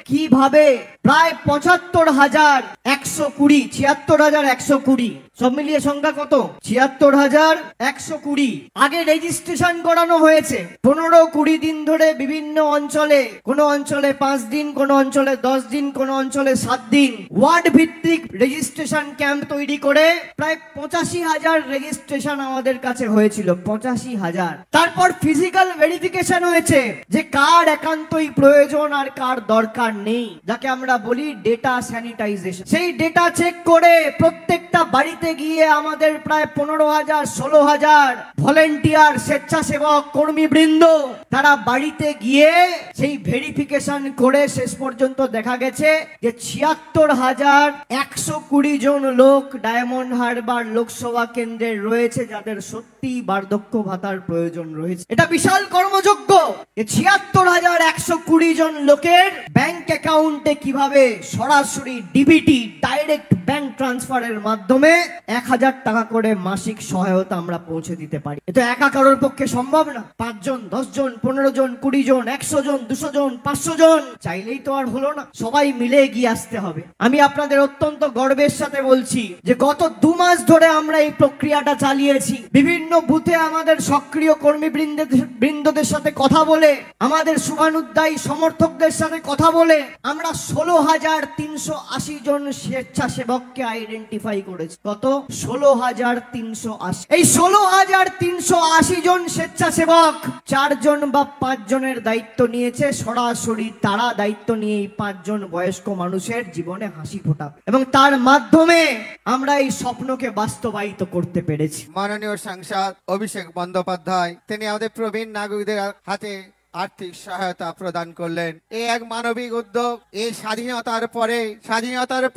কিভাবে প্রায় ৭৫,১২০, ৭৬,১২০, সব মিলিয়ে সংখ্যা কত? ৭৬,১২০। আগে রেজিস্ট্রেশন করানো হয়েছে ১৫-২০ দিন ধরে বিভিন্ন অঞ্চলে, কোন অঞ্চলে 5 দিন, কোন অঞ্চলে 10 দিন, কোন অঞ্চলে 7 দিন, ওয়ার্ড ভিত্তিক রেজিস্ট্রেশন ক্যাম্প তৈরি করে প্রায় ৮৫,০০০ রেজিস্ট্রেশন আমাদের কাছে হয়েছিল। ৮৫,০০০। তারপর ফিজিক্যাল ভেরিফিকেশন হয়েছে যে কার একান্তই প্রয়োজন আর কার দরকার নেই, যাকে আমরা বলি ডেটা স্যানিটাইজেশন। সেই ডেটা চেক করে প্রত্যেকটা বাড়িতে গিয়ে আমাদের প্রায় ১৫,০০০, ১৬,০০০ ভলেন্টিয়ার, স্বেচ্ছাসেবক কর্মীবৃন্দ তারা বাড়িতে গিয়ে সেই ভেরিফিকেশন করে শেষ পর্যন্ত দেখা গেছে যে ৭৬,১২০ জন লোক ডায়মন্ড হারবার লোকসভা কেন্দ্রে রয়েছে যাদের সত্যি বার্ধক্য ভাতার প্রয়োজন রয়েছে। এটা বিশাল কর্মযজ্ঞ। ৭৬,১২০ জন লোকের ব্যাংক অ্যাকাউন্টে কিভাবে সরাসরি ডিবিটি, ডাইরেক্ট ব্যাংক ট্রান্সফারের মাধ্যমে ১,০০০ টাকা করে মাসিক সহায়তা আমরা পৌঁছে দিতে পারি। এটা একা কারোর পক্ষে সম্ভব না। ৫ জন, ১০ জন, ১৫ জন, ২০ জন, ১০০ জন, ২০০ জন, ৫০০ জন চাইলেই তো আর হলো না, সবাই মিলে এগিয়ে আসতে হবে। আমি আপনাদের অত্যন্ত গর্বের সাথে বলছি যে গত ২ মাস ধরে আমরা এই প্রক্রিয়াটা চালিয়েছি। বিভিন্ন বুথে আমাদের সক্রিয় কর্মীবৃন্দদের সাথে কথা বলে, আমাদের শুভানুধ্যায়ী সমর্থকদের সাথে কথা বলে আমরা ১৬,৩৮০ জন স্বেচ্ছাসেবককে আইডেন্টিফাই করেছি। কত? ১৬,৩৮০। এই ১৬,৩৮০ জন স্বেচ্ছাসেবক ৪ জন বা ৫ জনের দায়িত্ব নিয়েছে সরাসরি। তারা দায়িত্ব নিয়ে এই ৫ জন বয়স্ক মানুষের জীবনে হাসি ফোটাবে এবং তার মাধ্যমে আমরা এই স্বপ্নকে বাস্তবায়িত করতে পেরেছি। মাননীয় সাংসদ অভিষেক বন্দ্যোপাধ্যায় তিনি আমাদের প্রবীণ নাগরিকদের হাতে আর্থিক সহায়তা প্রদান করলেন। এই এক মানবিক উদ্যোগ। এই স্বাধীনতার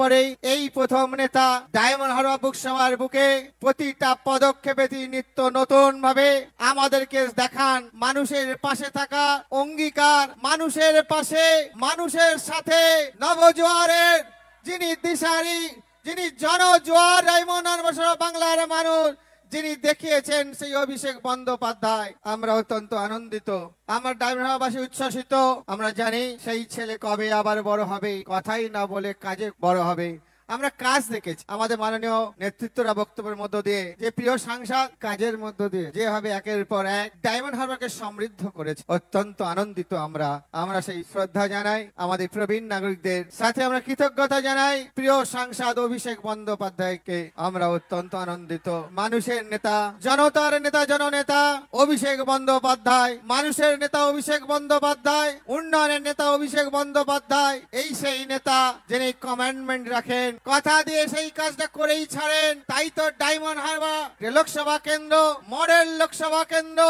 পরে এই প্রথম নেতা ডায়মন্ড হারবার বুকসভার বুকে প্রতিটা পদক্ষেপে তিনি নিত্য নতুন ভাবে আমাদেরকে দেখান মানুষের পাশে থাকা অঙ্গীকার, মানুষের পাশে, মানুষের সাথে, নবজোয়ারের যিনি দিশারি, যিনি জনজোয়ার ডায়মন্ড হারবার বাংলার মানুষ যিনি দেখিয়েছেন সেই অভিষেক বন্দ্যোপাধ্যায়। আমরা অত্যন্ত আনন্দিত, আমার ডায়মন্ড হারবারবাসী উচ্ছ্বসিত। আমরা জানি সেই ছেলে কবে আবার বড় হবে, কথাই না বলে কাজে বড় হবে। আমরা কাজ দেখেছি আমাদের মাননীয় নেতৃত্বরা বক্তব্যের মধ্য দিয়ে, যে প্রিয় সাংসদ কাজের মধ্য দিয়ে যেভাবে একের পর এক ডায়মন্ড হারবারকে সমৃদ্ধ করেছে, অত্যন্ত আনন্দিত। আমরা সেই শ্রদ্ধা জানাই আমাদের প্রবীণ নাগরিকদের সাথে, আমরা কৃতজ্ঞতা জানাই প্রিয় সাংসদ অভিষেক বন্দ্যোপাধ্যায়কে। আমরা অত্যন্ত আনন্দিত। মানুষের নেতা, জনতার নেতা, জননেতা অভিষেক বন্দ্যোপাধ্যায়, মানুষের নেতা অভিষেক বন্দ্যোপাধ্যায়, উন্নয়নের নেতা অভিষেক বন্দ্যোপাধ্যায়। এই সেই নেতা যিনি কমান্ডমেন্ট রাখেন, কথা দিয়ে সেই কাজটা করেই ছাড়েন। তাই তো ডায়মন্ড হারবার লোকসভা কেন্দ্র মডেল লোকসভা কেন্দ্র।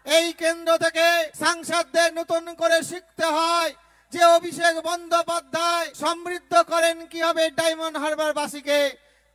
এই কেন্দ্র থেকে সাংসদদের নতুন করে শিখতে হয় যে অভিষেক বন্দ্যোপাধ্যায় সমৃদ্ধ করেন কিভাবে ডায়মন্ড হারবার বাসীকে।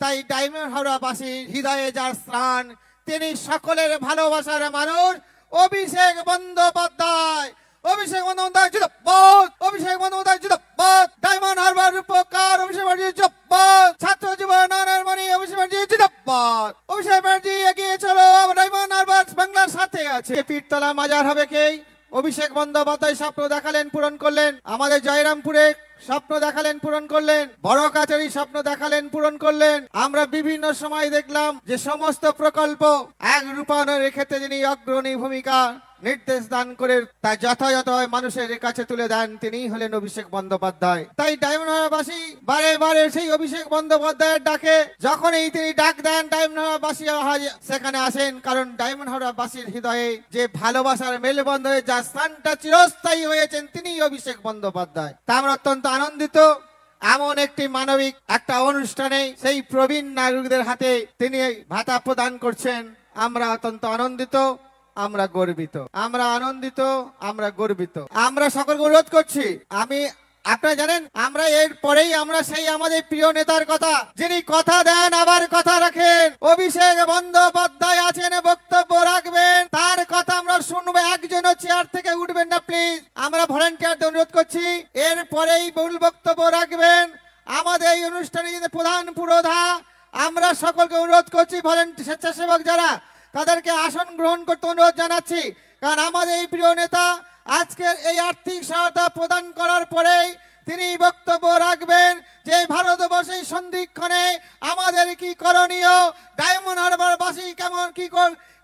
তাই ডায়মন্ড হারবারবাসীর হৃদয়ে যার স্থান, তিনি সকলের ভালোবাসার মানুষ অভিষেক বন্দ্যোপাধ্যায়। অভিষেক বন্দ্যোপাধ্যায় জিন্দাবাদ, অভিষেক বন্দ্যোপাধ্যায় জিন্দাবাদ, ডায়মন্ড হারবার রূপকার অভিষেক ব্যানার্জি জিন্দাবাদ, ছাত্র জীবনের মণি অভিষেক ব্যানার্জি জিন্দাবাদ। অভিষেক ব্যানার্জি এগিয়ে চলো, ডায়মন্ড হারবার বাংলার সাথে আছে। পীরতলা মাজার হবে কে? অভিষেক বন্দ্যোপাধ্যায় স্বপ্ন দেখালেন, পূরণ করলেন। আমাদের জয়রামপুরে স্বপ্ন দেখালেন, পূরণ করলেন। বড় কাচারি স্বপ্ন দেখালেন, পূরণ করলেন। আমরা বিভিন্ন সময় দেখলাম যে সমস্ত প্রকল্প এক রূপায়ণের ক্ষেত্রে যিনি অগ্রণী ভূমিকা নির্দেশ দান করে তা যথাযথ মানুষের কাছে তুলে দেন, তিনি হলেন অভিষেক বন্দ্যোপাধ্যায়। তাই ডায়মন্ড হারবারবাসী বারে বারে সেই অভিষেক বন্দ্যোপাধ্যায়ের ডাকে যখনই তিনি ডাক দেন ডায়মন্ড হারবারবাসী সেখানে আসেন, কারণ ডায়মন্ড হারবারবাসীর হৃদয়ে যে ভালোবাসার মেলবন্ধনে যার স্থানটা চিরস্থায়ী হয়েছেন তিনি অভিষেক বন্দ্যোপাধ্যায়। তা আমরা অত্যন্ত আনন্দিত। এমন একটি মানবিক একটা অনুষ্ঠানে সেই প্রবীণ নাগরিকদের হাতে তিনি ভাতা প্রদান করছেন। আমরা অত্যন্ত আনন্দিত, আমরা গর্বিত, আমরা আনন্দিত, আমরা গর্বিত। আমরা সকলকে অনুরোধ করছি, আপনারা জানেন আমরা এর পরেই আমরা সেই আমাদের প্রিয় নেতার কথা, যিনি কথা দেন আবার কথা রাখেন, অভিষেক বন্দ্যোপাধ্যায় আছেন, বক্তব্য রাখবেন, তার কথা আমরা শুনবো। একজনও চেয়ার থেকে উঠবেন না প্লিজ, আমরা ভলান্টিয়ারদের অনুরোধ করছি। এর পরেই মূল বক্তব্য রাখবেন আমাদের এই অনুষ্ঠানে প্রধান পুরোধা। আমরা সকলকে অনুরোধ করছি, ভলান্টিয়ার স্বেচ্ছাসেবক যারা তাদেরকে আসন গ্রহণ করতে অনুরোধ জানাচ্ছি, কারণ আমাদের এই প্রিয় নেতা আজকের এই আর্থিক সহায়তা প্রদান করার পরেই তিনি বক্তব্য রাখবেন যে ভারতবর্ষের সন্ধিক্ষণে আমাদের কি করণীয়, ডায়মন্ড হারবারবাসী কেমন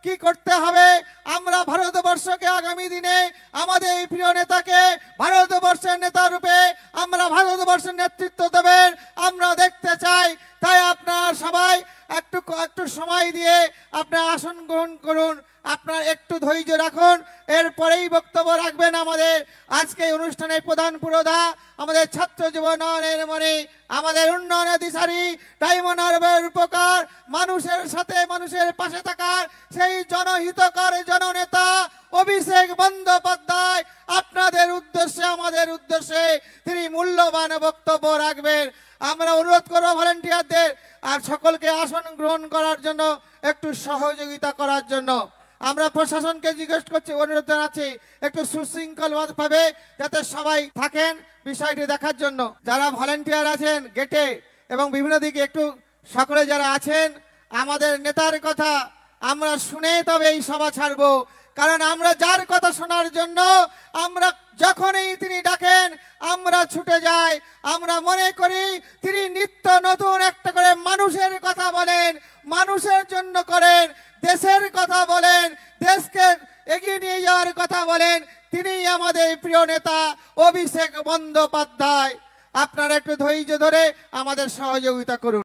কি করতে হবে। আমরা ভারতবর্ষকে আগামী দিনে আমাদের এই প্রিয় নেতাকে ভারতবর্ষের নেতা রূপে আমরা ভারতবর্ষের নেতৃত্ব দেবেন আমরা দেখতে চাই। তাই আপনারা সবাই একটু সময় দিয়ে আপনার আসন গ্রহণ করুন, আপনার একটু ধৈর্য রাখুন। এরপরেই বক্তব্য রাখবেন আমাদের আজকে অনুষ্ঠানের প্রধান পুরোধা, আমাদের ছাত্র জীবনের মনে আমাদের উন্নয়নের দিশারি, ডায়মন্ড হারবার উপকার, মানুষের সাথে মানুষের পাশে থাকার সেই জনহিতকর জননেতা অভিষেক বন্দ্যোপাধ্যায় আপনাদের উদ্দেশ্যে আমাদের উদ্দেশ্যে তিনি মূল্যবান বক্তব্য রাখবেন। আমরা অনুরোধ করবো ভলেন্টিয়ারদের আর সকলকে আসন গ্রহণ করার জন্য, একটু সহযোগিতা করার জন্য। আমরা প্রশাসনকে জিজ্ঞেস করছি, অনুরোধ জানাচ্ছি একটু সুশৃঙ্খল ভাবে যাতে সবাই থাকেন বিষয়টি দেখার জন্য। যারা ভলেন্টিয়ার আছেন গেটে এবং বিভিন্ন দিকে একটু সকলে যারা আছেন, আমাদের নেতার কথা আমরা শুনে তবে এই সভা ছাড়বো। কারণ আমরা যার কথা শোনার জন্য আমরা যখনই তিনি ডাকেন আমরা ছুটে যাই। আমরা মনে করি তিনি নিত্য নতুন একটা করে মানুষের কথা বলেন, মানুষের জন্য করেন, দেশের কথা বলেন, দেশকে এগিয়ে নিয়ে যাওয়ার কথা বলেন। তিনি আমাদের প্রিয় নেতা অভিষেক বন্দ্যোপাধ্যায়। আপনারা একটু ধৈর্য ধরে আমাদের সহযোগিতা করুন।